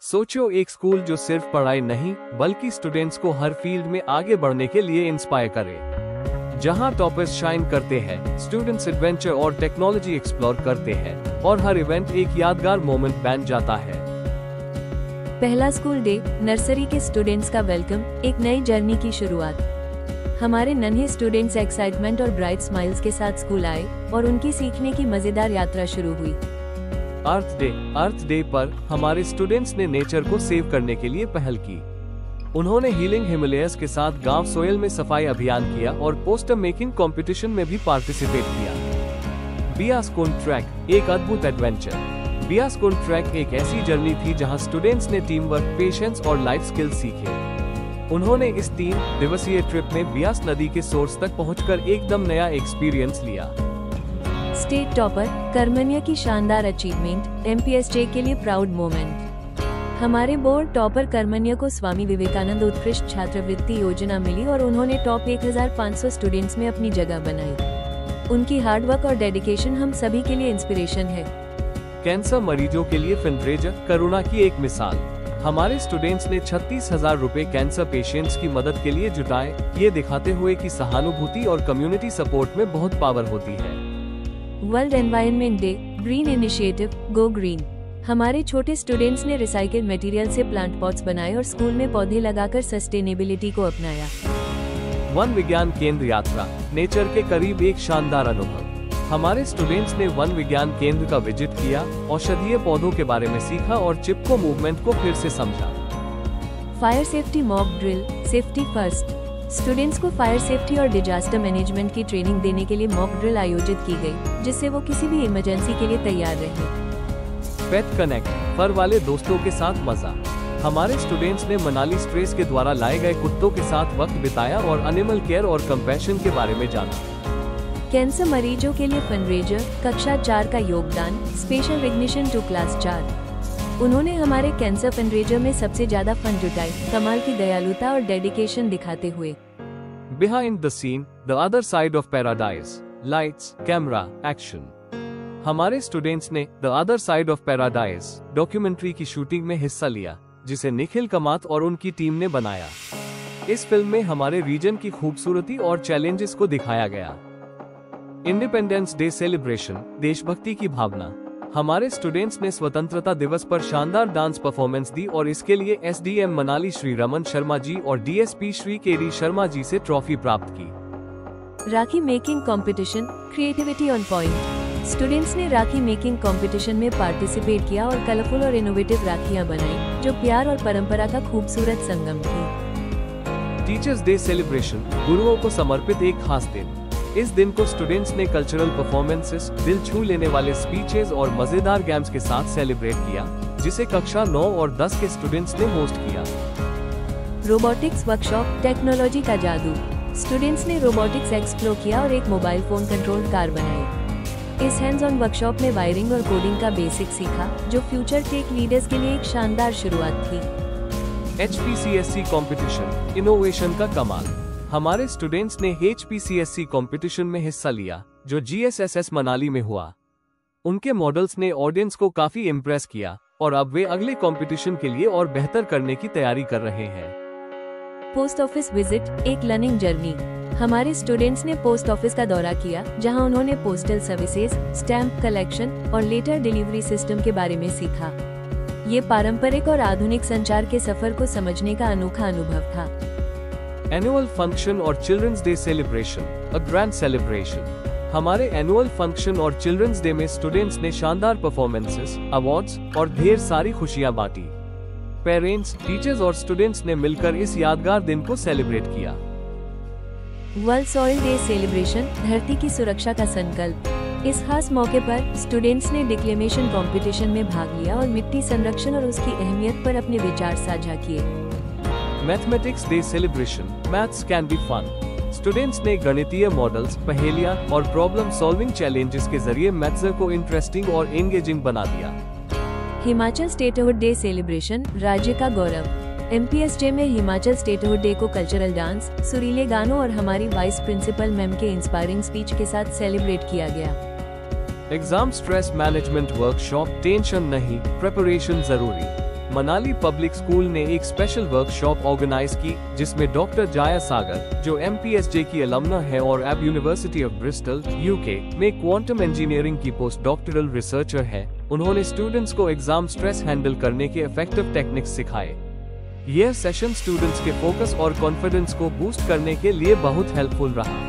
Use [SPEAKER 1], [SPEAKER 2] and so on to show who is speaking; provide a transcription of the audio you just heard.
[SPEAKER 1] सोचो, एक स्कूल जो सिर्फ पढ़ाई नहीं बल्कि स्टूडेंट्स को हर फील्ड में आगे बढ़ने के लिए इंस्पायर करे। जहां टॉपर्स शाइन करते हैं, स्टूडेंट्स एडवेंचर और टेक्नोलॉजी एक्सप्लोर करते हैं और हर इवेंट एक यादगार मोमेंट बन जाता है।
[SPEAKER 2] पहला स्कूल डे, नर्सरी के स्टूडेंट्स का वेलकम, एक नई जर्नी की शुरुआत। हमारे नन्हे स्टूडेंट्स एक्साइटमेंट और ब्राइट स्माइल्स के साथ स्कूल आए और उनकी सीखने की मजेदार यात्रा शुरू हुई।
[SPEAKER 1] अर्थ डे पर हमारे स्टूडेंट्स ने नेचर को सेव करने के लिए पहल की। उन्होंने हीलिंग हिमालयस के साथ गांव सोयल में सफाई अभियान किया और पोस्टर मेकिंग कंपटीशन में भी पार्टिसिपेट किया। बियास्कोन ट्रैक, एक अद्भुत एडवेंचर। बियास्कोन ट्रैक एक ऐसी जर्नी थी जहां स्टूडेंट्स ने टीम वर्क, पेशेंस और लाइफ स्किल्स सीखे। उन्होंने इस 3 दिवसीय ट्रिप में बियास नदी के सोर्स तक पहुंचकर एकदम नया एक्सपीरियंस लिया।
[SPEAKER 2] स्टेट टॉपर कर्मन्या की शानदार अचीवमेंट, MPSJ के लिए प्राउड मोमेंट। हमारे बोर्ड टॉपर कर्मन्या को स्वामी विवेकानंद उत्कृष्ट छात्रवृत्ति योजना मिली और उन्होंने टॉप 1500 स्टूडेंट्स में अपनी जगह बनाई। उनकी हार्डवर्क और डेडिकेशन हम सभी के लिए इंस्पिरेशन है।
[SPEAKER 1] कैंसर मरीजों के लिए फंडरेजर, करुणा की एक मिसाल। हमारे स्टूडेंट्स ने 36,000 रुपए कैंसर पेशेंट्स की मदद के लिए जुटाए, ये दिखाते हुए कि सहानुभूति और कम्युनिटी सपोर्ट में बहुत पावर होती है।
[SPEAKER 2] World environment day, green initiative, go green. हमारे छोटे स्टूडेंट्स ने रिसाइकिल मटेरियल से प्लांट पॉट्स बनाए और स्कूल में पौधे लगाकर सस्टेनेबिलिटी को अपनाया।
[SPEAKER 1] वन विज्ञान केंद्र यात्रा, नेचर के करीब एक शानदार अनुभव। हमारे स्टूडेंट्स ने वन विज्ञान केंद्र का विजिट किया, औषधीय पौधों के बारे में सीखा और चिपको मूवमेंट को फिर से समझा।
[SPEAKER 2] Fire safety mock drill, safety first. Students को फायर सेफ्टी और डिजास्टर मैनेजमेंट की ट्रेनिंग देने के लिए मॉक ड्रिल आयोजित की गई, जिससे वो किसी भी इमरजेंसी के लिए तैयार रहे।
[SPEAKER 1] पेट कनेक्ट, फर वाले दोस्तों के साथ मजा। हमारे स्टूडेंट्स ने मनाली स्ट्रेस के द्वारा लाए गए कुत्तों के साथ वक्त बिताया और एनिमल केयर और कंपैशन के बारे में जाना।
[SPEAKER 2] कैंसर मरीजों के लिए फंडरेजर, कक्षा 4 का योगदान, स्पेशल रिकग्निशन टू क्लास 4। उन्होंने हमारे कैंसर फंडरेजर में सबसे ज्यादा फंड जुटाए, कमाल की दयालुता और डेडिकेशन दिखाते हुए।
[SPEAKER 1] Behind the scene, the other side of paradise, lights, camera, action. हमारे स्टूडेंट्स ने the other side of paradise documentary की शूटिंग में हिस्सा लिया, जिसे निखिल कामत और उनकी टीम ने बनाया। इस फिल्म में हमारे रीजन की खूबसूरती और चैलेंजेस को दिखाया गया। इंडिपेंडेंस डे सेलिब्रेशन, देशभक्ति की भावना। हमारे स्टूडेंट्स ने स्वतंत्रता दिवस पर शानदार डांस परफॉर्मेंस दी और इसके लिए SDM मनाली श्री रमन शर्मा जी और DSP श्री KD शर्मा जी से ट्रॉफी प्राप्त की।
[SPEAKER 2] Rakhi making competition, creativity on point. Students ने राखी मेकिंग कंपटीशन में पार्टिसिपेट किया और कलरफुल और इनोवेटिव राखियां बनाई, जो प्यार और परंपरा का खूबसूरत संगम थी।
[SPEAKER 1] टीचर्स डे सेलिब्रेशन, गुरुओं को समर्पित एक खास दिन। इस दिन को स्टूडेंट्स ने कल्चरल परफॉर्मेंसेस, दिल छू लेने वाले स्पीचेस और मजेदार गेम्स के साथ सेलिब्रेट किया, जिसे कक्षा 9 और 10 के स्टूडेंट्स ने होस्ट किया।
[SPEAKER 2] रोबोटिक्स वर्कशॉप, टेक्नोलॉजी का जादू। स्टूडेंट्स ने रोबोटिक्स एक्सप्लोर किया और एक मोबाइल फोन कंट्रोल्ड कार बनाई। इस हैंड्स ऑन वर्कशॉप में वायरिंग और कोडिंग का बेसिक सीखा, जो फ्यूचर टेक लीडर्स के लिए एक शानदार शुरुआत थी।
[SPEAKER 1] HPCSC कंपटीशन, इनोवेशन का कमाल। हमारे स्टूडेंट्स ने HPCSC कंपटीशन में हिस्सा लिया, जो GSSS मनाली में हुआ। उनके मॉडल्स ने ऑडियंस को काफी इम्प्रेस किया और अब वे अगले कंपटीशन के लिए और बेहतर करने की तैयारी कर रहे हैं।
[SPEAKER 2] पोस्ट ऑफिस विजिट, एक लर्निंग जर्नी। हमारे स्टूडेंट्स ने पोस्ट ऑफिस का दौरा किया, जहां उन्होंने पोस्टल सर्विसेज, स्टैम्प कलेक्शन और लेटर डिलीवरी सिस्टम के बारे में सीखा। ये पारंपरिक और आधुनिक संचार के सफर को समझने का अनोखा अनुभव था।
[SPEAKER 1] एनुअल फंक्शन और children's day celebration, a grand celebration. हमारे एनुअल फंक्शन और चिल्ड्रंस डे में स्टूडेंट्स ने शानदार परफॉर्मेंसेस, अवार्ड्स और ढेर सारी खुशियां बांटी। पेरेंट्स, टीचर्स और स्टूडेंट्स ने मिलकर इस यादगार दिन को सेलिब्रेट किया।
[SPEAKER 2] वर्ल्ड सॉइल डे सेलिब्रेशन, धरती की सुरक्षा का संकल्प। इस खास मौके पर स्टूडेंट्स ने डिक्लेमेशन कंपटीशन में भाग लिया और मिट्टी संरक्षण और उसकी अहमियत पर अपने विचार साझा किए।
[SPEAKER 1] Mathematics day celebration, maths can be fun. Students ने गणितीय मॉडल्स, पहेलियां और प्रॉब्लम सॉल्विंग चैलेंजेस के जरिए मैथ्स को इंटरेस्टिंग और एंगेजिंग बना दिया।
[SPEAKER 2] हिमाचल स्टेटहुड डे सेलिब्रेशन, राज्य का गौरव। MPSJ में हिमाचल स्टेटहुड डे को कल्चरल डांस, सुरीले गानों और हमारी वाइस प्रिंसिपल मैम के इंस्पायरिंग स्पीच के साथ सेलिब्रेट किया गया।
[SPEAKER 1] Exam stress management workshop, tension नहीं, प्रिपरेशन जरूरी। मनाली पब्लिक स्कूल ने एक स्पेशल वर्कशॉप ऑर्गेनाइज की जिसमें डॉक्टर जाया सागर, जो MPSJ की अलमना है और एब यूनिवर्सिटी ऑफ ब्रिस्टल UK में क्वांटम इंजीनियरिंग की पोस्ट डॉक्टरल रिसर्चर है, उन्होंने स्टूडेंट्स को एग्जाम स्ट्रेस हैंडल करने के इफेक्टिव टेक्निक्स सिखाए। यह सेशन स्टूडेंट्स के फोकस और कॉन्फिडेंस को बूस्ट करने के लिए बहुत हेल्पफुल रहा।